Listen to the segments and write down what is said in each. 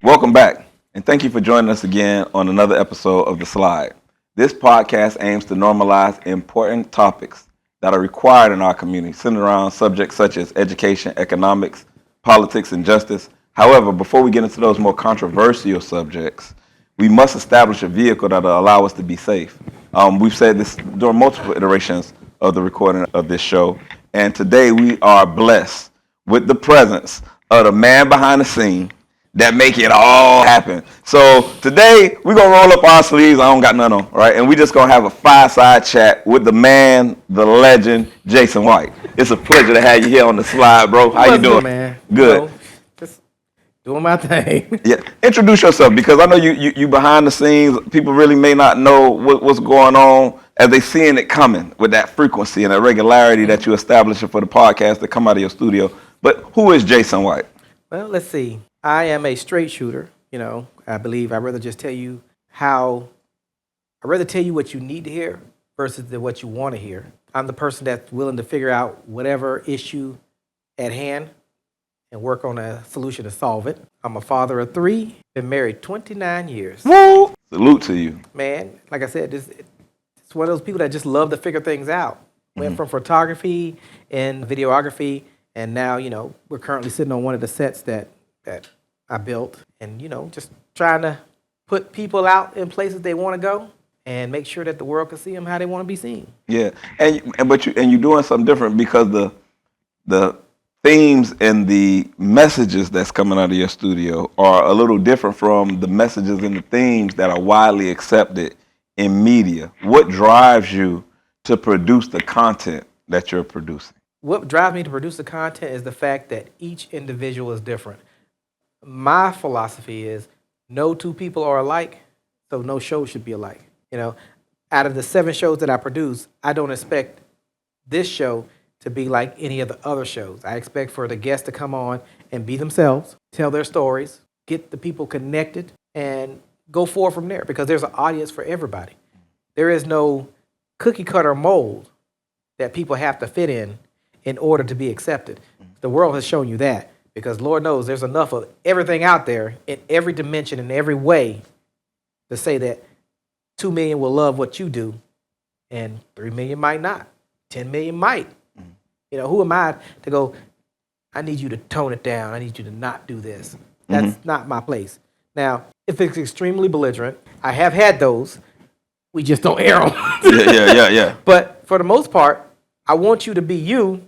Welcome back, and thank you for joining us again on another episode of The Slide. This podcast aims to normalize important topics that are required in our community, centered around subjects such as education, economics, politics, and justice. However, before we get into those more controversial subjects, we must establish a vehicle that will allow us to be safe. We've said this during multiple iterations of the recording of this show, and today we are blessed with the presence of the man behind the scene that make it all happen. So today we're gonna roll up our sleeves. I don't got none on, right? And we just gonna have a fireside chat with the man, the legend, Jason White. It's a pleasure to have you here on The Slide, bro. How you doing, man? Good. Just doing my thing. Yeah. Introduce yourself, because I know you behind the scenes. People really may not know what's going on as they seeing it coming with that frequency and that regularity that you establishing for the podcast that come out of your studio. But who is Jason White? Well, let's see. I am a straight shooter. I believe I'd rather just tell you what you need to hear versus what you want to hear. I'm the person that's willing to figure out whatever issue at hand and work on a solution to solve it. I'm a father of 3, been married 29 years. Woo! Salute to you. Man, like I said, it's one of those people that just love to figure things out. Went from photography and videography, and now, we're currently sitting on one of the sets that I built, and just trying to put people out in places they want to go and make sure that the world can see them how they want to be seen. Yeah, but you're doing something different, because the themes and the messages that's coming out of your studio are a little different from the messages and the themes that are widely accepted in media. What drives you to produce the content that you're producing? What drives me to produce the content is the fact that each individual is different. My philosophy is no two people are alike, so no show should be alike. Out of the 7 shows that I produce, I don't expect this show to be like any of the other shows. I expect for the guests to come on and be themselves, tell their stories, get the people connected, and go forward from there, because there's an audience for everybody. There is no cookie cutter mold that people have to fit in order to be accepted. The world has shown you that. Because Lord knows there's enough of everything out there in every dimension, in every way, to say that 2 million will love what you do and 3 million might not. 10 million might. Who am I to go, I need you to tone it down. I need you to not do this. That's not my place. Now, if it's extremely belligerent, I have had those. We just don't air them. Yeah. But for the most part, I want you to be you,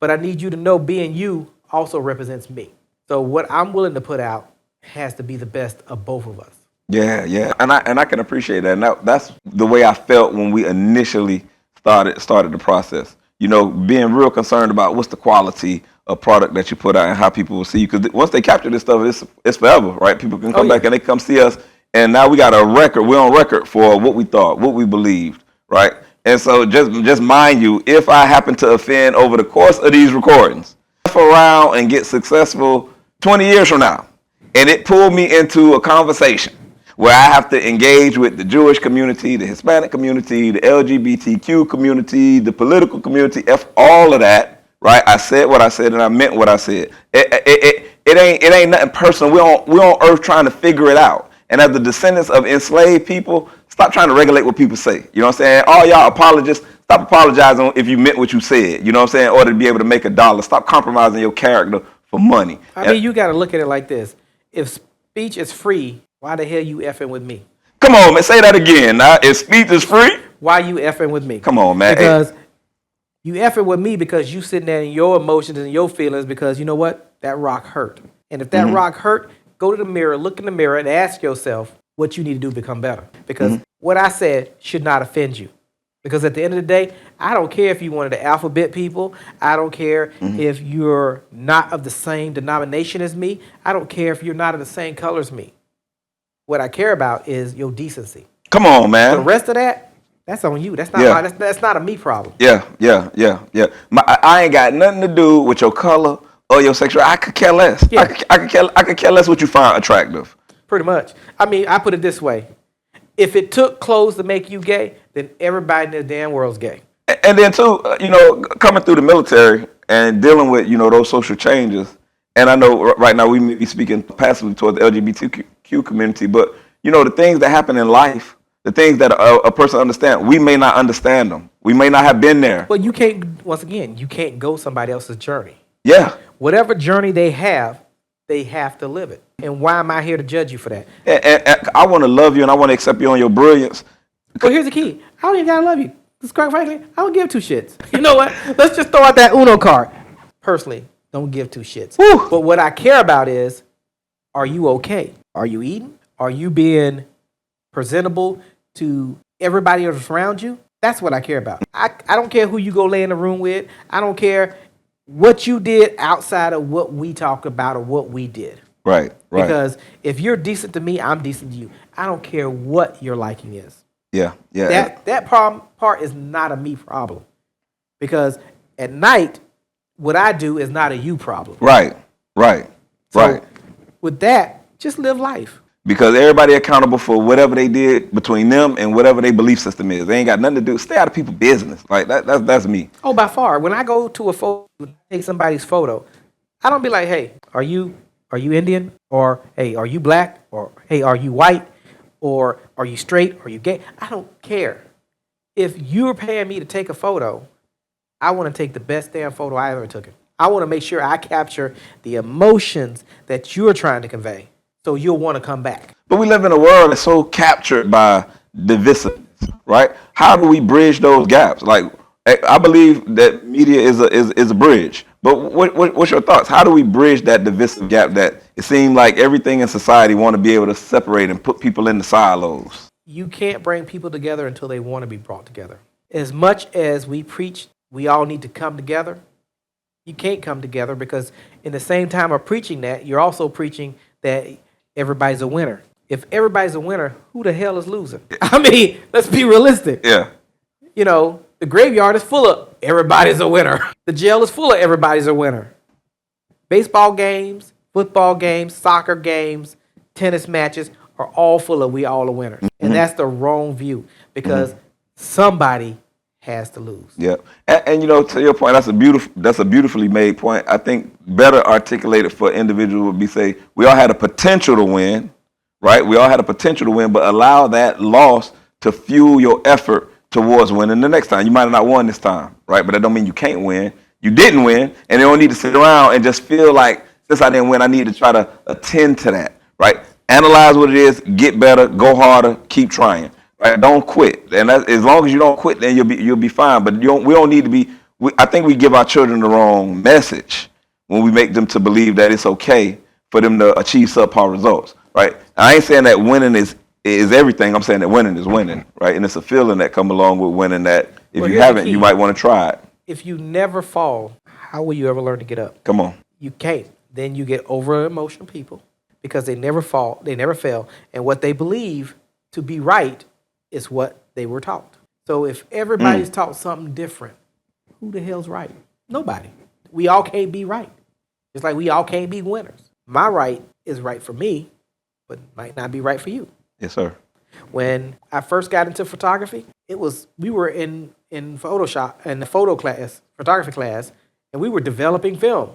but I need you to know being you also represents me. So what I'm willing to put out has to be the best of both of us. Yeah. And I can appreciate that. And that's the way I felt when we initially started the process. Being real concerned about what's the quality of product that you put out and how people will see you. Because once they capture this stuff, it's forever, right? People can come back and they come see us. And now we got a record. We're on record for what we thought, what we believed, right? And so just mind you, if I happen to offend over the course of these recordings, around and get successful 20 years from now, and it pulled me into a conversation where I have to engage with the Jewish community, the Hispanic community, the LGBTQ community, the political community, all of that, right? I said what I said and I meant what I said. It ain't nothing personal. We're on earth trying to figure it out. And as the descendants of enslaved people, stop trying to regulate what people say. You know what I'm saying? All y'all apologists, stop apologizing if you meant what you said. You know what I'm saying? In order to be able to make $1. Stop compromising your character for money. I mean, you got to look at it like this. If speech is free, why the hell you effing with me? Come on, man. Say that again. Now, if speech is free, why you effing with me? Come on, man. Because you effing with me because you sitting there in your emotions and your feelings, because you know what? That rock hurt. And if that rock hurt, go to the mirror, look in the mirror, and ask yourself what you need to do to become better. Because what I said should not offend you. Because at the end of the day, I don't care if you wanted the alphabet people. I don't care if you're not of the same denomination as me. I don't care if you're not of the same color as me. What I care about is your decency. Come on, man. The rest of that, that's on you. That's not that's not a me problem. Yeah. I ain't got nothing to do with your color or your sexuality. I could care less. Yeah. I could care less what you find attractive. Pretty much. I mean, I put it this way. If it took clothes to make you gay, then everybody in the damn world's gay. And then too, coming through the military and dealing with, those social changes, and I know right now we may be speaking passively towards the LGBTQ community, but you know, the things that happen in life, the things that a person understands, we may not understand them. We may not have been there. But you can't, once again, you can't go somebody else's journey. Yeah. Whatever journey they have to live it. And why am I here to judge you for that? And I want to love you and I want to accept you on your brilliance. Well, here's the key. I don't even gotta love you. Because quite frankly, I don't give two shits. You know what? Let's just throw out that Uno card. Personally, don't give two shits. Whew. But what I care about is, are you okay? Are you eating? Are you being presentable to everybody else around you? That's what I care about. I don't care who you go lay in the room with. I don't care what you did outside of what we talked about or what we did. Right. Because if you're decent to me, I'm decent to you. I don't care what your liking is. Yeah. That part is not a me problem. Because at night, what I do is not a you problem. Right. So with that, just live life. Because everybody accountable for whatever they did between them and whatever their belief system is. They ain't got nothing to do. Stay out of people's business. Like that's me. Oh, by far. When I go to a photo, take somebody's photo, I don't be like, hey, are you Indian? Or hey, are you black? Or hey, are you white? Or are you straight? Are you gay? I don't care. If you're paying me to take a photo, I want to take the best damn photo I ever took. I want to make sure I capture the emotions that you're trying to convey. So you'll want to come back. But we live in a world that's so captured by divisiveness, right? How do we bridge those gaps? Like, I believe that media is a bridge. But what's your thoughts? How do we bridge that divisive gap that it seems like everything in society want to be able to separate and put people in the silos? You can't bring people together until they want to be brought together. As much as we preach, we all need to come together. You can't come together because in the same time of preaching that, you're also preaching that everybody's a winner. If everybody's a winner, who the hell is losing? I mean, let's be realistic. Yeah. You know, the graveyard is full of everybody's a winner. The jail is full of everybody's a winner. Baseball games, football games, soccer games, tennis matches are all full of we all a winner. Mm-hmm. And that's the wrong view because somebody has to lose. Yeah. And you know, to your point, that's a beautifully made point. I think better articulated for individuals would be say, we all had a potential to win, right? We all had a potential to win, but allow that loss to fuel your effort towards winning the next time. You might have not won this time, right? But that don't mean you can't win. You didn't win, and you don't need to sit around and just feel like, since I didn't win, I need to try to attend to that, right? Analyze what it is, get better, go harder, keep trying. Right? Don't quit, and as long as you don't quit, then you'll be fine. But we don't need to be. I think we give our children the wrong message when we make them to believe that it's okay for them to achieve subpar results. Right? I ain't saying that winning is everything. I'm saying that winning is winning. Right? And it's a feeling that come along with winning that if you haven't, you might want to try it. If you never fall, how will you ever learn to get up? Come on. You can't. Then you get over emotional people because they never fall, they never fail, and what they believe to be right is what they were taught. So if everybody's taught something different, who the hell's right? Nobody. We all can't be right. Just like we all can't be winners. My right is right for me, but might not be right for you. Yes, sir. When I first got into photography, we were in Photoshop in the photography class, and we were developing film.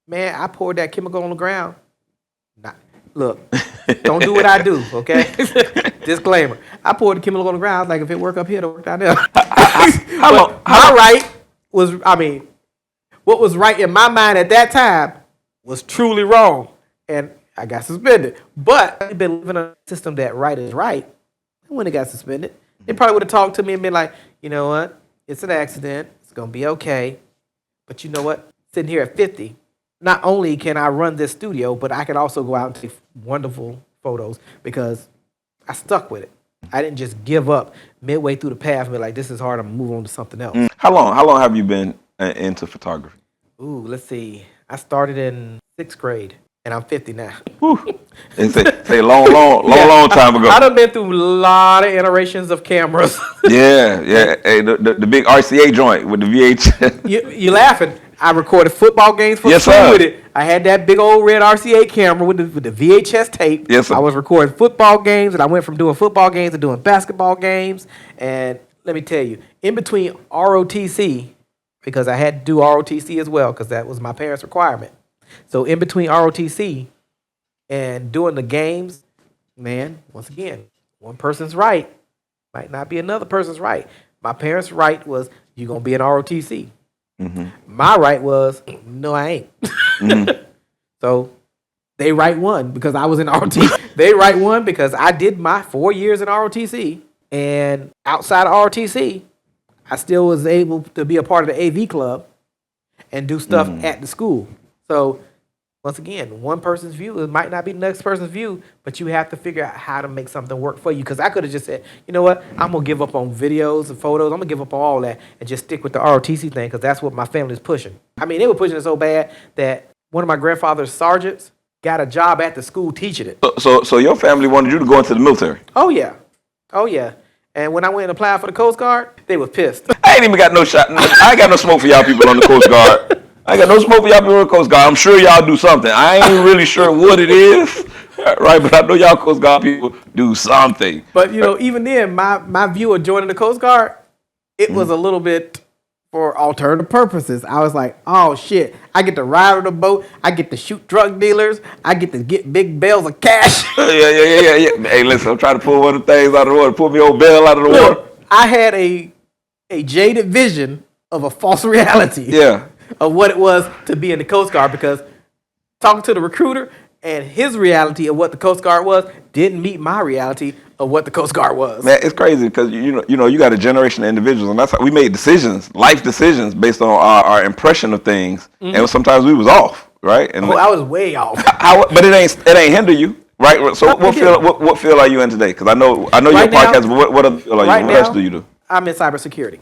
Man, I poured that chemical on the ground. Look, don't do what I do, okay? Disclaimer. I poured the chemical on the ground. I was like, if it work up here, it'll work down there. What was right in my mind at that time was truly wrong. And I got suspended. But I've been living in a system that right is right. When it got suspended, they probably would have talked to me and been like, you know what? It's an accident. It's going to be okay. But you know what? Sitting here at 50, not only can I run this studio, but I can also go out and take wonderful photos because I stuck with it. I didn't just give up midway through the path and be like, this is hard, I'm going to move on to something else. How long have you been into photography? Ooh, let's see. I started in 6th grade, and I'm 50 now. It's a long time ago. I done been through a lot of iterations of cameras. Yeah. Hey, the big RCA joint with the VHS. You laughing. I recorded football games for school with it. I had that big old red RCA camera with the VHS tape. Yes, sir. I was recording football games, and I went from doing football games to doing basketball games. And let me tell you, in between ROTC, because I had to do ROTC as well, because that was my parents' requirement. So in between ROTC and doing the games, man, once again, one person's right might not be another person's right. My parents' right was you're gonna be in ROTC. My right was no, I ain't. So they right one because I was in ROTC. They right one because I did my 4 years in ROTC, and outside of ROTC, I still was able to be a part of the AV club and do stuff at the school. So once again, one person's view, it might not be the next person's view, but you have to figure out how to make something work for you. Because I could have just said, you know what, I'm going to give up on videos and photos. I'm going to give up on all that and just stick with the ROTC thing because that's what my family's pushing. I mean, they were pushing it so bad that one of my grandfather's sergeants got a job at the school teaching it. So your family wanted you to go into the military? Oh, yeah. Oh, yeah. And when I went and applied for the Coast Guard, they were pissed. I ain't even got no shot. I ain't got no smoke for y'all people on the Coast Guard. I ain't got no smoke for y'all people on the Coast Guard. I'm sure y'all do something. I ain't really sure what it is, right? But I know y'all Coast Guard people do something. But, you know, even then, my view of joining the Coast Guard, it was a little bit for alternative purposes. I was like, oh, shit, I get to ride on the boat. I get to shoot drug dealers. I get to get big bales of cash. Yeah. Hey, listen, I'm trying to pull one of the things out of the water. Pull me old bell out of the water. Look, I had a jaded vision of a false reality. Yeah. Of what it was to be in the Coast Guard, because talking to the recruiter and his reality of what the Coast Guard was didn't meet my reality of what the Coast Guard was. Man, it's crazy because you know you got a generation of individuals, and that's how we made decisions, life decisions, based on our impression of things, and sometimes we was off, right? And I was way off. But it ain't hinder you, right? So what field are you in today? Because I know Right your now, podcast. But what other field are you? Right What now, else do you do? I'm in cybersecurity.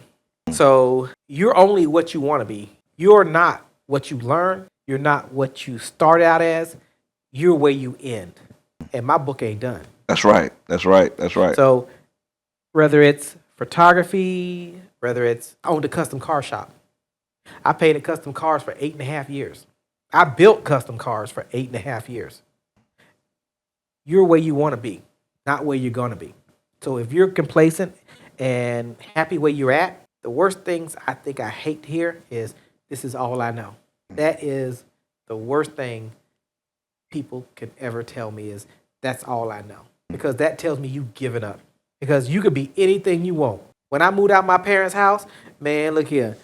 So you're only what you want to be. You're not what you learn. You're not what you start out as. You're where you end. And my book ain't done. That's right. So whether it's photography, whether it's I owned a custom car shop. I painted custom cars for 8.5 years. I built custom cars for 8.5 years. You're where you want to be, not where you're going to be. So if you're complacent and happy where you're at, the worst things I think I hate to hear is, this is all I know. That is the worst thing people can ever tell me is, that's all I know. Because that tells me you giving up. Because you could be anything you want. When I moved out my parents' house, man, look here.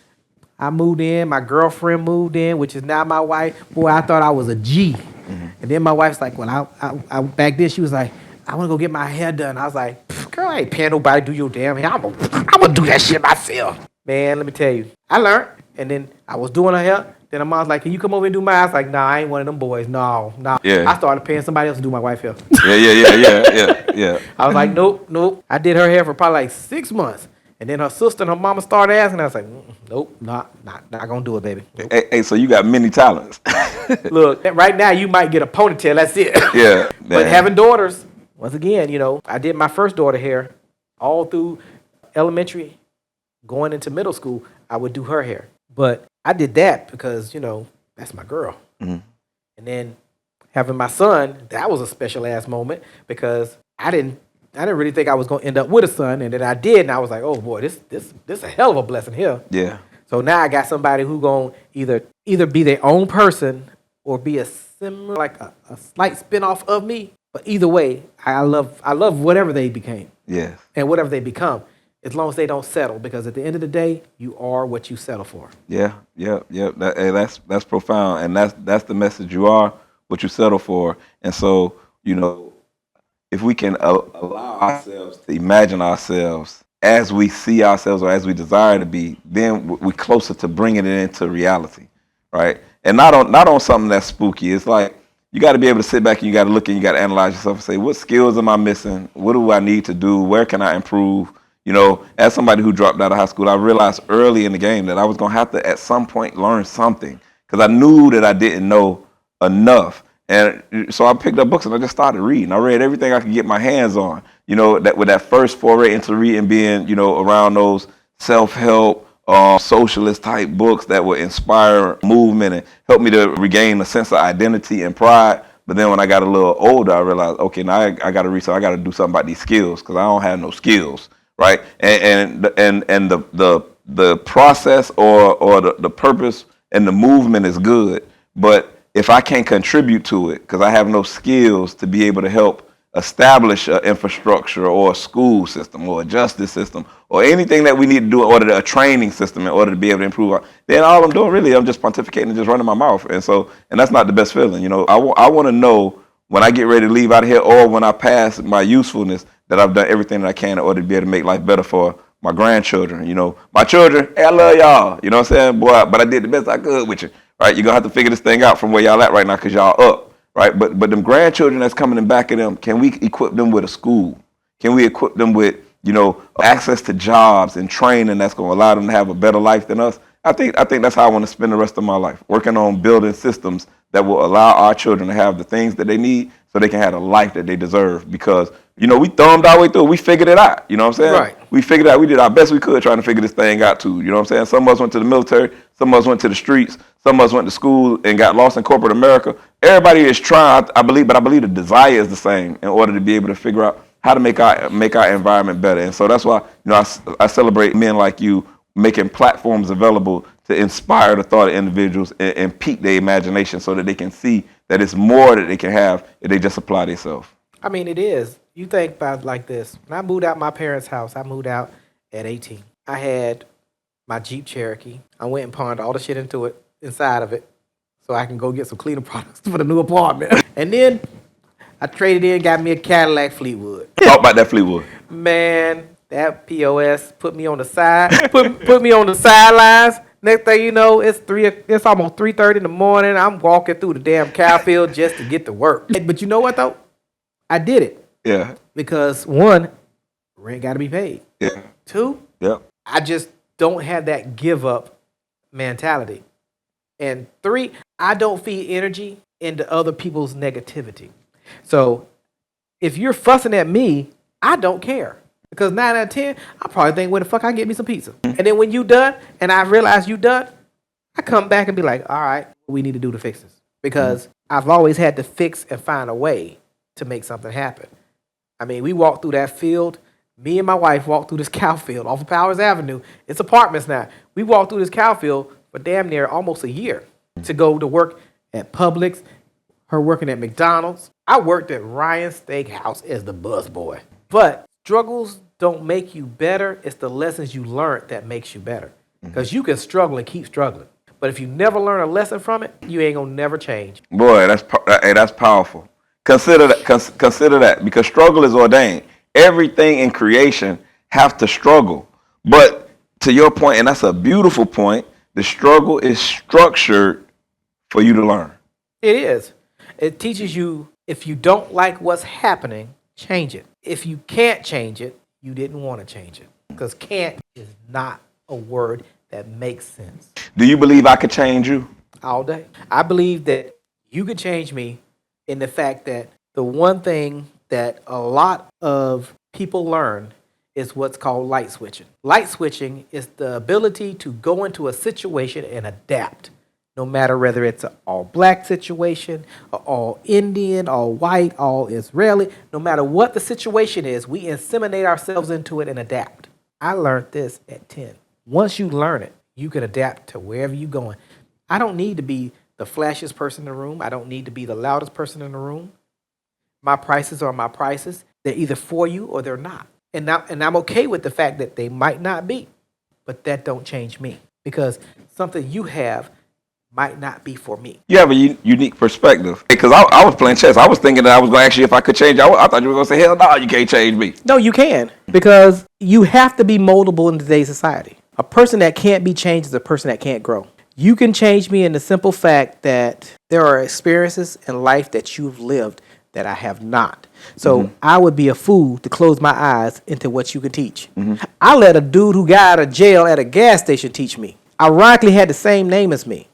I moved in, my girlfriend moved in, which is now my wife. Boy, I thought I was a G. And then my wife's like, well, I back then she was like, I want to go get my hair done. I was like, girl, I ain't paying nobody to do your damn hair. I'm gonna do that shit myself. Man, let me tell you. I learned, and then I was doing her hair. Then her mom's like, can you come over and do mine? I was like, nah, I ain't one of them boys. No. Yeah. I started paying somebody else to do my wife's hair. Yeah. I was like, nope. I did her hair for probably like 6 months. And then her sister and her mama started asking. I was like, nope, not gonna do it, baby. Nope. Hey, so you got many talents. Look, right now you might get a ponytail. That's it. Yeah. But having daughters, once again, you know, I did my first daughter hair all through elementary, going into middle school. I would do her hair, but I did that because, you know, that's my girl. And then having my son, that was a special ass moment because I didn't really think I was going to end up with a son, and then I did, and I was like, oh boy, this a hell of a blessing here. Yeah. So now I got somebody who going to either be their own person or be a similar, like a slight spinoff of me. But either way, I love whatever they became. Yes. And whatever they become, as long as they don't settle, because at the end of the day, you are what you settle for. Yeah. That's profound, and that's the message. You are what you settle for, and so, you know, if we can allow ourselves to imagine ourselves as we see ourselves or as we desire to be, then we're closer to bringing it into reality, right? And not on something that's spooky. It's like you got to be able to sit back and you got to look and you got to analyze yourself and say, what skills am I missing? What do I need to do? Where can I improve? You know, as somebody who dropped out of high school, I realized early in the game that I was going to have to, at some point, learn something because I knew that I didn't know enough. And so I picked up books and I just started reading. I read everything I could get my hands on. You know, that with that first foray into reading being, you know, around those self-help, socialist type books that would inspire movement and help me to regain a sense of identity and pride. But then when I got a little older, I realized, okay, now I got to research. I got to do something about these skills because I don't have no skills, right? And the process or the purpose and the movement is good, but if I can't contribute to it because I have no skills to be able to help establish an infrastructure or a school system or a justice system or anything that we need to do in order to a training system in order to be able to improve then all I'm doing really, I'm just pontificating and just running my mouth. And that's not the best feeling. I want to know when I get ready to leave out of here or when I pass my usefulness that I've done everything that I can in order to be able to make life better for my grandchildren. My children, hey, I love y'all. You know what I'm saying? Boy, but I did the best I could with you. Right? You're going to have to figure this thing out from where y'all at right now because y'all up. Right, but them grandchildren that's coming in back of them, can we equip them with a school? Can we equip them with access to jobs and training that's going to allow them to have a better life than us? I think that's how I want to spend the rest of my life, working on building systems that will allow our children to have the things that they need so they can have the life that they deserve. Because we thumbed our way through, we figured it out. You know what I'm saying? Right. We figured out, we did our best we could trying to figure this thing out too. You know what I'm saying? Some of us went to the military, some of us went to the streets, some of us went to school and got lost in corporate America. Everybody is trying, I believe the desire is the same in order to be able to figure out how to make our environment better. And so that's why I celebrate men like you making platforms available to inspire the thought of individuals and pique their imagination so that they can see that it's more that they can have if they just apply themselves. I mean, it is. You think about it like this. When I moved out my parents' house, I moved out at 18. I had my Jeep Cherokee. I went and pawned all the shit inside of it so I can go get some cleaner products for the new apartment. And then I traded in, got me a Cadillac Fleetwood. Talk about that Fleetwood. Man, that POS put me on the side, put me on the sidelines. Next thing you know, it's almost 3:30 in the morning. I'm walking through the damn cow field just to get to work. But you know what though? I did it. Yeah. Because one, rent got to be paid. Yeah. Two, yeah. I just don't have that give up mentality. And three, I don't feed energy into other people's negativity. So if you're fussing at me, I don't care. Because 9 out of 10, I probably think, where the fuck I get me some pizza? And then when you done, and I realize you done, I come back and be like, all right, what we need to do to fix this? Because I've always had to fix and find a way to make something happen. I mean, we walked through that field. Me and my wife walked through this cow field off of Powers Avenue. It's apartments now. We walked through this cow field for damn near almost a year to go to work at Publix, her working at McDonald's. I worked at Ryan's Steakhouse as the busboy. But struggles don't make you better. It's the lessons you learned that makes you better. Because you can struggle and keep struggling. But if you never learn a lesson from it, you ain't going to never change. Boy, that's powerful. Consider that because struggle is ordained. Everything in creation have to struggle. But to your point, and that's a beautiful point, the struggle is structured for you to learn. It is. It teaches you, if you don't like what's happening, change it. If you can't change it, you didn't want to change it. Because can't is not a word that makes sense. Do you believe I could change you? All day. I believe that you could change me in the fact that the one thing that a lot of people learn is what's called light switching. Light switching is the ability to go into a situation and adapt, no matter whether it's an all-black situation, or all Indian, all white, all Israeli. No matter what the situation is, we inseminate ourselves into it and adapt. I learned this at 10. Once you learn it, you can adapt to wherever you're going. I don't need to be the flashiest person in the room. I don't need to be the loudest person in the room. My prices are my prices. They're either for you or they're not. And I'm okay with the fact that they might not be. But that don't change me. Because something you have might not be for me. You have a unique perspective. Because I was playing chess. I was thinking that I was going to ask you if I could change. I thought you were going to say, hell no, you can't change me. No, you can. Because you have to be moldable in today's society. A person that can't be changed is a person that can't grow. You can change me in the simple fact that there are experiences in life that you've lived that I have not. So I would be a fool to close my eyes into what you can teach. I let a dude who got out of jail at a gas station teach me. Ironically had the same name as me.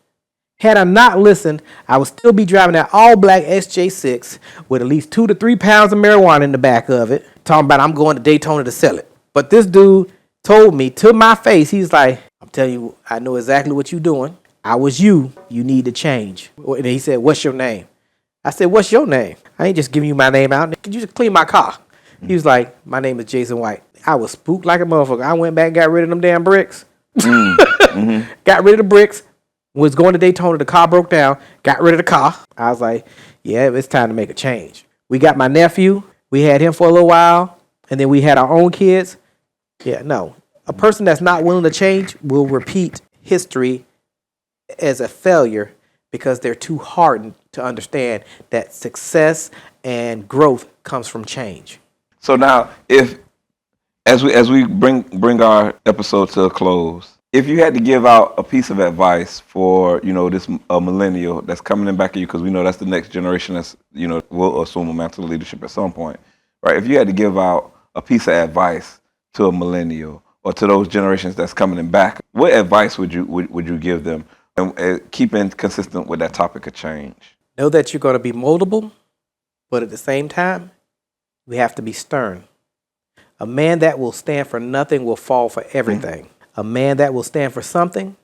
Had I not listened, I would still be driving that all-black SJ6 with at least 2 to 3 pounds of marijuana in the back of it, talking about I'm going to Daytona to sell it. But this dude told me to my face, he's like, I'm telling you, I know exactly what you're doing. I was you. You need to change. And he said, what's your name? I said, what's your name? I ain't just giving you my name out. Could you just clean my car? He was like, my name is Jason White. I was spooked like a motherfucker. I went back and got rid of them damn bricks. Got rid of the bricks. Was going to Daytona, the car broke down, got rid of the car. I was like, yeah, it's time to make a change. We got my nephew. We had him for a little while, and then we had our own kids. Yeah, no. A person that's not willing to change will repeat history as a failure because they're too hardened to understand that success and growth comes from change. So now, if as we bring our episode to a close, if you had to give out a piece of advice for this millennial that's coming in back at you, because we know that's the next generation that's will assume a mantle of leadership at some point, right? If you had to give out a piece of advice to a millennial or to those generations that's coming in back, what advice would you give them, and keeping consistent with that topic of change? Know that you're going to be moldable, but at the same time, we have to be stern. A man that will stand for nothing will fall for everything. A man that will stand for something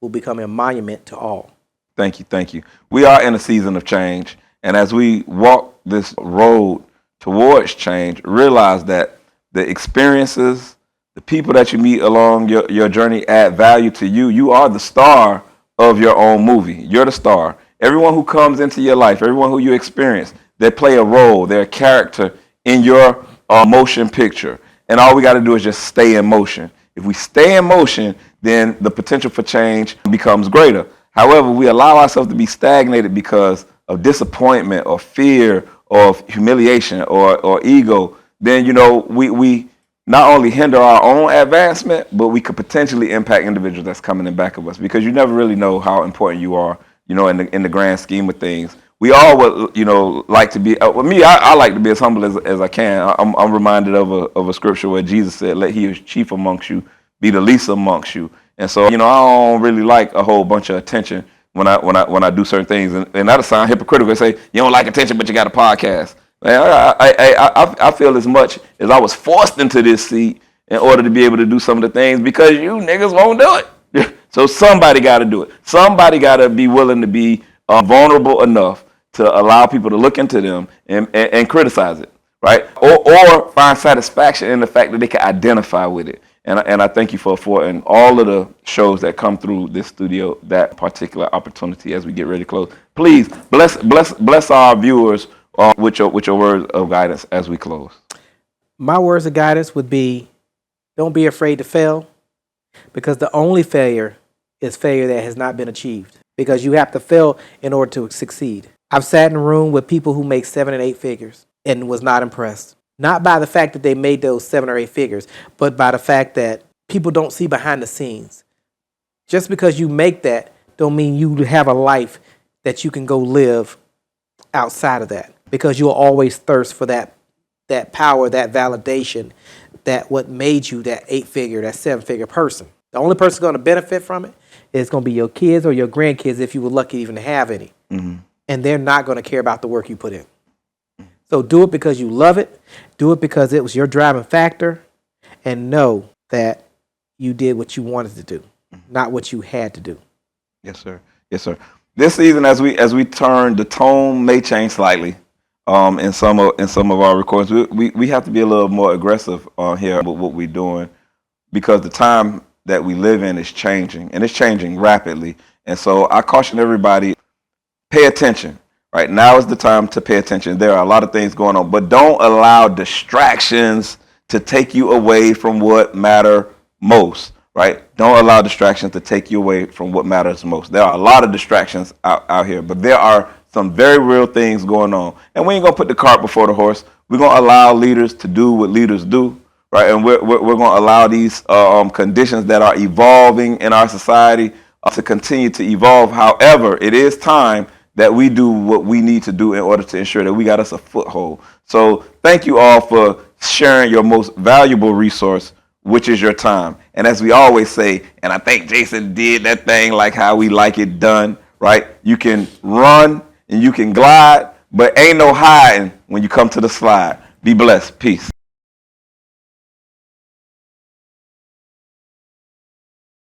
will become a monument to all. Thank you. We are in a season of change, and as we walk this road towards change, realize that the experiences, the people that you meet along your journey add value to you. You are the star of your own movie. You're the star. Everyone who comes into your life, everyone who you experience, they play a role, they're a character in your motion picture. And all we got to do is just stay in motion. If we stay in motion, then the potential for change becomes greater. However, we allow ourselves to be stagnated because of disappointment or fear or humiliation or ego, then we not only hinder our own advancement, but we could potentially impact individuals that's coming in back of us, because you never really know how important you are, in the grand scheme of things. We all would, like to be. With me, I like to be as humble as I can. I'm reminded of a scripture where Jesus said, "Let he who is chief amongst you be the least amongst you." And so, I don't really like a whole bunch of attention when I do certain things, and that'll sound hypocritical. They say you don't like attention, but you got a podcast. Man, I feel as much as I was forced into this seat in order to be able to do some of the things because you niggas won't do it. So somebody got to do it. Somebody got to be willing to be vulnerable enough to allow people to look into them and criticize it, right? Or find satisfaction in the fact that they can identify with it. And I thank you for affording all of the shows that come through this studio that particular opportunity as we get ready to close. Please bless our viewers with your words of guidance as we close. My words of guidance would be, don't be afraid to fail, because the only failure is failure that has not been achieved, because you have to fail in order to succeed. I've sat in a room with people who make 7 and 8 figures and was not impressed. Not by the fact that they made those 7 or 8 figures, but by the fact that people don't see behind the scenes. Just because you make that don't mean you have a life that you can go live outside of that, because you'll always thirst for that power, that validation, that what made you that 8-figure, that 7-figure person. The only person going to benefit from it is going to be your kids or your grandkids, if you were lucky even to have any. Mm-hmm. And they're not going to care about the work you put in. So do it because you love it. Do it because it was your driving factor. And know that you did what you wanted to do, not what you had to do. Yes, sir. Yes, sir. This season, as we turn, the tone may change slightly. In some of our recordings, we have to be a little more aggressive here with what we're doing, because the time that we live in is changing, and it's changing rapidly. And so I caution everybody, pay attention. Right now is the time to pay attention. There are a lot of things going on, but don't allow distractions to take you away from what matter most. Right? Don't allow distractions to take you away from what matters most. There are a lot of distractions out here, but there are some very real things going on. And we ain't gonna put the cart before the horse. We're gonna allow leaders to do what leaders do, right? And we're gonna allow these conditions that are evolving in our society to continue to evolve. However, it is time that we do what we need to do in order to ensure that we got us a foothold. So thank you all for sharing your most valuable resource, which is your time. And as we always say, and I think Jason did that thing like how we like it done, right? You can run and you can glide, but ain't no hiding when you come to the slide. Be blessed. Peace.